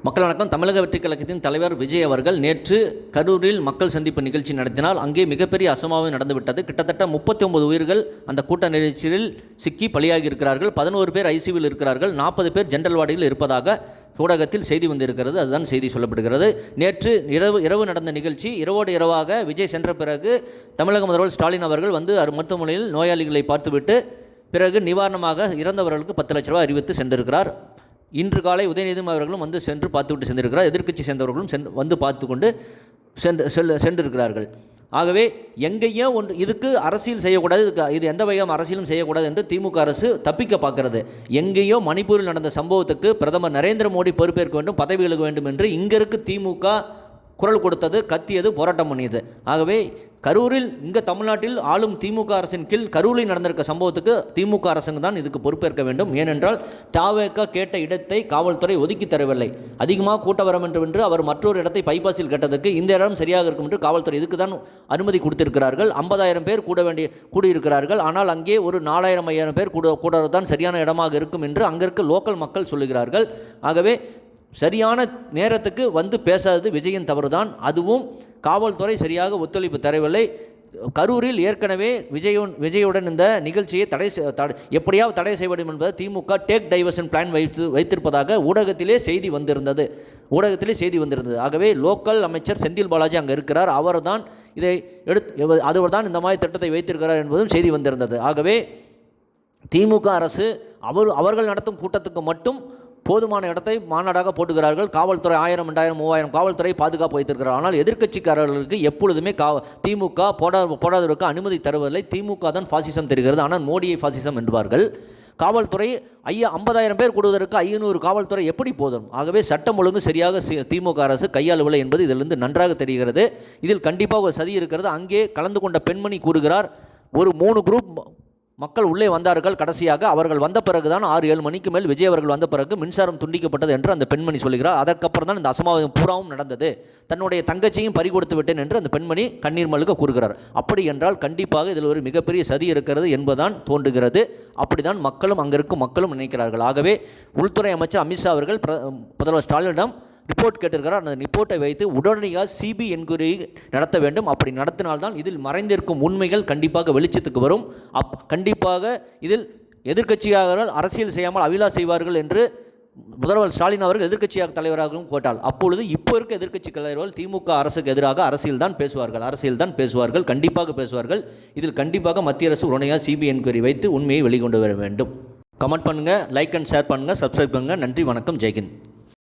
மக்கள் வணக்கம். தமிழக வெற்றிக் கழகத்தின் தலைவர் விஜய் அவர்கள் நேற்று கரூரில் மக்கள் சந்திப்பு நிகழ்ச்சி நடத்தினால் அங்கே மிகப்பெரிய அசம்பாவிதம் நடந்துவிட்டது. கிட்டத்தட்ட 39 உயிர்கள் அந்த கூட்ட நிகழ்ச்சியில் சிக்கி பலியாகி இருக்கிறார்கள். 11 பேர் ஐசியூவில் இருக்கிறார்கள். 40 பேர் ஜெனரல் வார்டில் இருப்பதாக ஊடகத்தில் செய்தி வந்திருக்கிறது. அதுதான் செய்தி சொல்லப்படுகிறது. நேற்று இரவு நடந்த நிகழ்ச்சி. இரவோடு இரவாக விஜய் சென்ற பிறகு தமிழக முதல்வர் ஸ்டாலின் அவர்கள் வந்து மருத்துவமனையில் நோயாளிகளை பார்த்துவிட்டு பிறகு நிவாரணமாக இறந்தவர்களுக்கு 10 லட்ச ரூபாய் அறிவித்து சென்றிருக்கிறார். இன்று காலை உதயநிதி அவர்களும் வந்து சென்று பார்த்துவிட்டு சென்றிருக்கிறார். எதிர்க்கட்சி சேர்ந்தவர்களும் வந்து பார்த்து கொண்டு சென்றிருக்கிறார்கள். ஆகவே எங்கேயும் இதுக்கு அரசியல் செய்யக்கூடாது, இது எந்த வகையான அரசியலும் செய்யக்கூடாது என்று திமுக அரசு தப்பிக்க பார்க்கிறது. எங்கேயோ மணிப்பூரில் நடந்த சம்பவத்துக்கு பிரதமர் நரேந்திர மோடி பொறுப்பேற்க வேண்டும், பதவி விலக வேண்டும் என்று இங்கிருக்கு திமுக குரல் கொடுத்தது, கத்தியது, போராட்டம் பண்ணியது. ஆகவே கரூரில் இங்கே தமிழ்நாட்டில் ஆளும் திமுக அரசின் கீழ் கரூரில் நடந்திருக்க சம்பவத்துக்கு திமுக அரசுங்க தான் இதுக்கு பொறுப்பேற்க வேண்டும். ஏனென்றால் தாவேக கேட்ட இடத்தை காவல்துறை ஒதுக்கி தரவில்லை. அதிகமாக கூட்ட வர வேண்டும் என்று அவர் மற்றொரு இடத்தை பைபாஸில் கேட்டதுக்கு இந்த இடம் சரியாக இருக்கும் என்று காவல்துறை இதுக்கு தான் அனுமதி கொடுத்திருக்கிறார்கள். 50,000 பேர் கூடியிருக்கிறார்கள். ஆனால் அங்கே ஒரு 4,000-5,000 பேர் கூடுறது தான் சரியான இடமாக இருக்கும் என்று அங்கே இருக்க லோக்கல் மக்கள் சொல்லுகிறார்கள். ஆகவே சரியான நேரத்துக்கு வந்து பேசாதது விஜயின் தவறுதான். அதுவும் காவல்துறை சரியாக ஒத்துழைப்பு தரவில்லை. கரூரில் ஏற்கனவே விஜயுடன் இந்த நிகழ்ச்சியை எப்படியாவது தடை செய்ய வேண்டும் என்பது திமுக டேக் டைவர்ஷன் பிளான் வைத்திருப்பதாக ஊடகத்திலே செய்தி வந்திருந்தது. ஆகவே லோக்கல் அமைச்சர் செந்தில் பாலாஜி அங்கே இருக்கிறார். அவர் தான் இதை அவர் தான் இந்த மாதிரி திட்டத்தை வைத்திருக்கிறார் என்பதும் செய்தி வந்திருந்தது. ஆகவே திமுக அரசு அவர்கள் நடத்தும் கூட்டத்துக்கு மட்டும் போதுமான இடத்தை மாநாடாக போட்டுகிறார்கள். காவல்துறை 1000, 2000, 3000 காவல்துறை பாதுகாப்பு வைத்திருக்கிறார். ஆனால் எதிர்க்கட்சிக்காரர்களுக்கு எப்பொழுதுமே திமுக போடாதவருக்கு அனுமதி தருவதில்லை. திமுக தான் பாசிசம் தெரிகிறது, ஆனால் மோடியை பாசிசம் என்பார்கள். காவல்துறை 50,000 பேர் கூடுவதற்கு 500 காவல்துறை எப்படி போதும்? ஆகவே சட்டம் ஒழுங்கு சரியாக திமுக அரசு கையாளவில்லை என்பது இதிலிருந்து நன்றாக தெரிகிறது. இதில் கண்டிப்பாக ஒரு சதி இருக்கிறது. அங்கே கலந்து கொண்ட பெண்மணி கூறுகிறார், ஒரு 3 குரூப் மக்கள் உள்ளே வந்தார்கள். கடைசியாக அவர்கள் வந்த பிறகுதான் 6-7 மணிக்கு மேல் விஜய் அவர்கள் வந்த பிறகு மின்சாரம் துண்டிக்கப்பட்டது என்று அந்த பெண்மணி சொல்கிறார். அதற்கப்புறம் தான் இந்த அசம்பாவிதம் பூராவும் நடந்தது. தன்னுடைய தங்கச்சியும் பறிகொடுத்து விட்டேன் என்று அந்த பெண்மணி கண்ணீர் மல்க கூறுகிறார். அப்படி என்றால் கண்டிப்பாக இதில் ஒரு மிகப்பெரிய சதி இருக்கிறது என்பதுதான் தோன்றுகிறது. அப்படிதான் மக்களும் அங்கிருக்கும் மக்களும் நினைக்கிறார்கள். ஆகவே உள்துறை அமைச்சர் அமித்ஷா அவர்கள் முதல்வர் ஸ்டாலினிடம் ரிப்போர்ட் கேட்டிருக்கிறார். அந்த ரிப்போர்ட்டை வைத்து உடனடியாக சிபிஐ என்கொயரி நடத்த வேண்டும். அப்படி நடத்தினால்தான் இதில் மறைந்திருக்கும் உண்மைகள் கண்டிப்பாக வெளிச்சத்துக்கு வரும். கண்டிப்பாக இதில் எதிர்க்கட்சியாளர்கள் அரசியல் செய்யாமல் அவிழா செய்வார்கள் என்று முதல்வர் ஸ்டாலின் அவர்கள் எதிர்க்கட்சியாக தலைவராகவும் போட்டால் அப்பொழுது இப்போ இருக்க எதிர்க்கட்சி தலைவர்கள் திமுக அரசுக்கு எதிராக அரசியல் தான் பேசுவார்கள், கண்டிப்பாக பேசுவார்கள். இதில் கண்டிப்பாக மத்திய அரசு உடனடியாக சிபிஐ என்கொயரி வைத்து உண்மையை வெளிக்கொண்டு வர வேண்டும். கமெண்ட் பண்ணுங்கள், லைக் அண்ட் ஷேர் பண்ணுங்கள், சப்ஸ்கிரைப் பண்ணுங்கள். நன்றி, வணக்கம், ஜெய்ஹிந்த்.